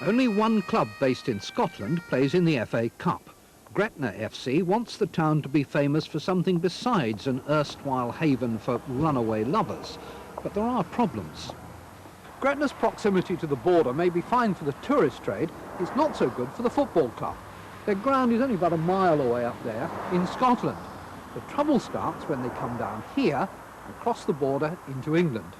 Only one club based in Scotland plays in the FA Cup. Gretna FC wants the town to be famous for something besides an erstwhile haven for runaway lovers. But there are problems. Gretna's proximity to the border may be fine for the tourist trade. It's not so good for the football club. Their ground is only about a mile away up there in Scotland. The trouble starts when they come down here and cross the border into England.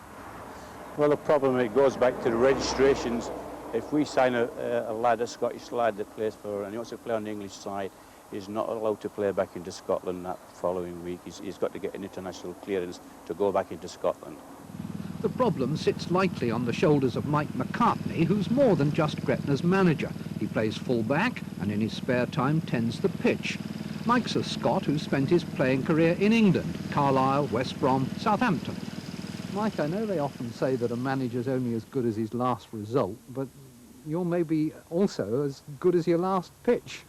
Well, the problem, it goes back to the registrations. If we sign a lad, a Scottish lad that plays for, and he wants to play on the English side, he's not allowed to play back into Scotland that following week. He's got to get an international clearance to go back into Scotland. The problem sits lightly on the shoulders of Mike McCartney, who's more than just Gretna's manager. He plays full-back and in his spare time tends the pitch. Mike's a Scot who spent his playing career in England, Carlisle, West Brom, Southampton. Mike, I know they often say that a manager's only as good as his last result, but you're maybe also as good as your last pitch.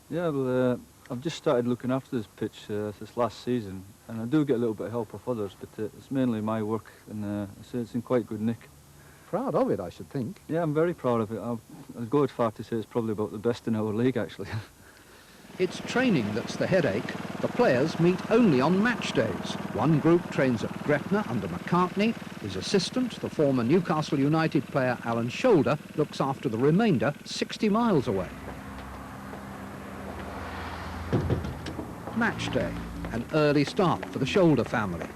Yeah, well, I've just started looking after this pitch this last season, and I do get a little bit of help off others, but it's mainly my work, and I say it's in quite good nick. Proud of it, I should think. Yeah, I'm very proud of it. I'd go as far to say it's probably about the best in our league, actually. It's training that's the headache. The players meet only on match days. One group trains at Gretna under McCartney. His assistant, the former Newcastle United player Alan Shoulder, looks after the remainder 60 miles away. Match day, an early start for the Shoulder family.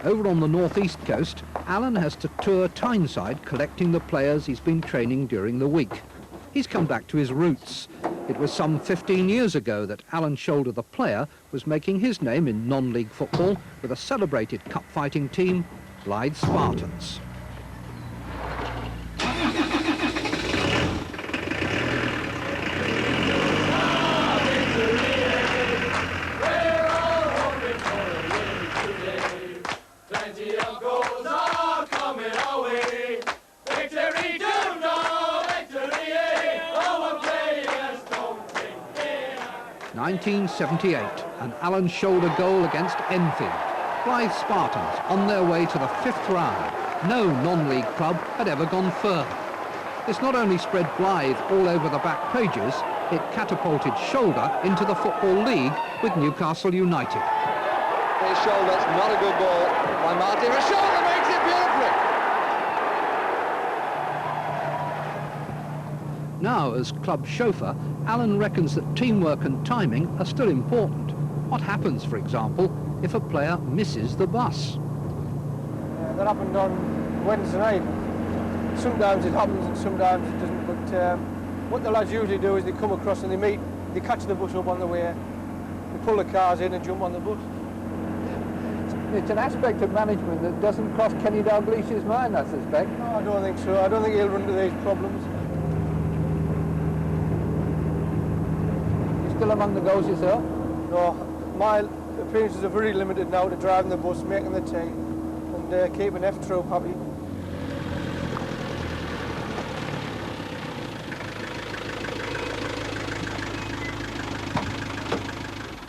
Over on the northeast coast, Alan has to tour Tyneside collecting the players he's been training during the week. He's come back to his roots. It was some 15 years ago that Alan Shoulder, the player, was making his name in non-league football with a celebrated cup fighting team, Blythe Spartans. Plenty of goals are coming our way. Victory to know, victory, our players don't think they are. 1978, an Alan Shoulder goal against Enfield. Blythe Spartans on their way to the 5th round. No non-league club had ever gone further. This not only spread Blythe all over the back pages, it catapulted Shoulder into the Football League with Newcastle United. His shoulder's not a good ball by Martin. His shoulder makes it beautifully. Now, as club chauffeur, Alan reckons that teamwork and timing are still important. What happens, for example, if a player misses the bus? That happened on Wednesday night. Sometimes it happens and sometimes it doesn't, but what the lads usually do is they come across and they catch the bus up on the way, they pull the cars in and jump on the bus. It's an aspect of management that doesn't cross Kenny Dalglish's mind, I suspect. No, I don't think so. I don't think he'll run into these problems. You're still among the goals yourself? No, my appearances are very limited now to driving the bus, making the team, and keeping F Troop happy.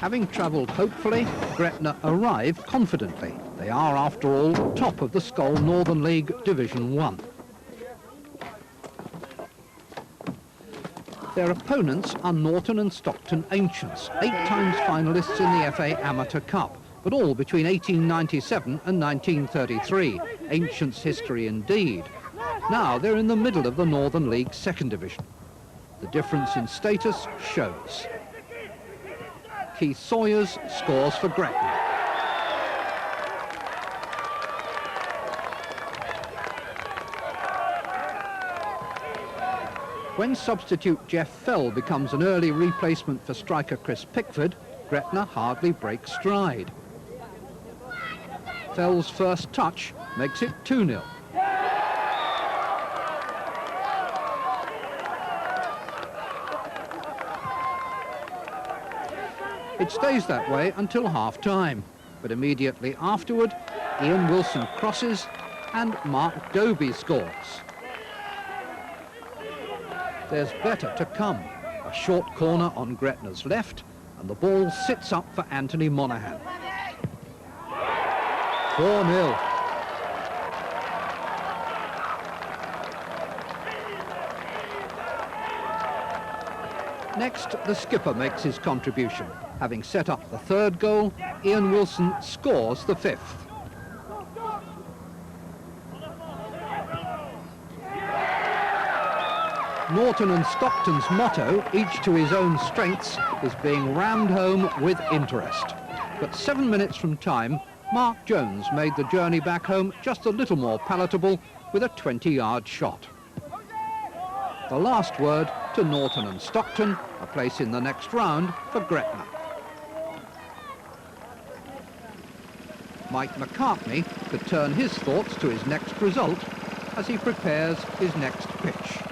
Having travelled hopefully, Gretna arrive confidently. They are, after all, top of the Skoll Northern League Division 1. Their opponents are Norton and Stockton Ancients, 8 times finalists in the FA Amateur Cup, but all between 1897 and 1933. Ancients' history indeed. Now they're in the middle of the Northern League 2nd Division. The difference in status shows. Keith Sawyers scores for Gretna. When substitute Jeff Fell becomes an early replacement for striker Chris Pickford, Gretna hardly breaks stride. Fell's first touch makes it 2-0. It stays that way until half-time, but immediately afterward, Ian Wilson crosses and Mark Doby scores. There's better to come. A short corner on Gretna's left, and the ball sits up for Anthony Monaghan. 4-0. Next, the skipper makes his contribution. Having set up the third goal, Ian Wilson scores the fifth. Norton and Stockton's motto, each to his own strengths, is being rammed home with interest. But 7 minutes from time, Mark Jones made the journey back home just a little more palatable with a 20-yard shot. The last word to Norton and Stockton, a place in the next round for Gretna. Mike McCartney could turn his thoughts to his next result as he prepares his next pitch.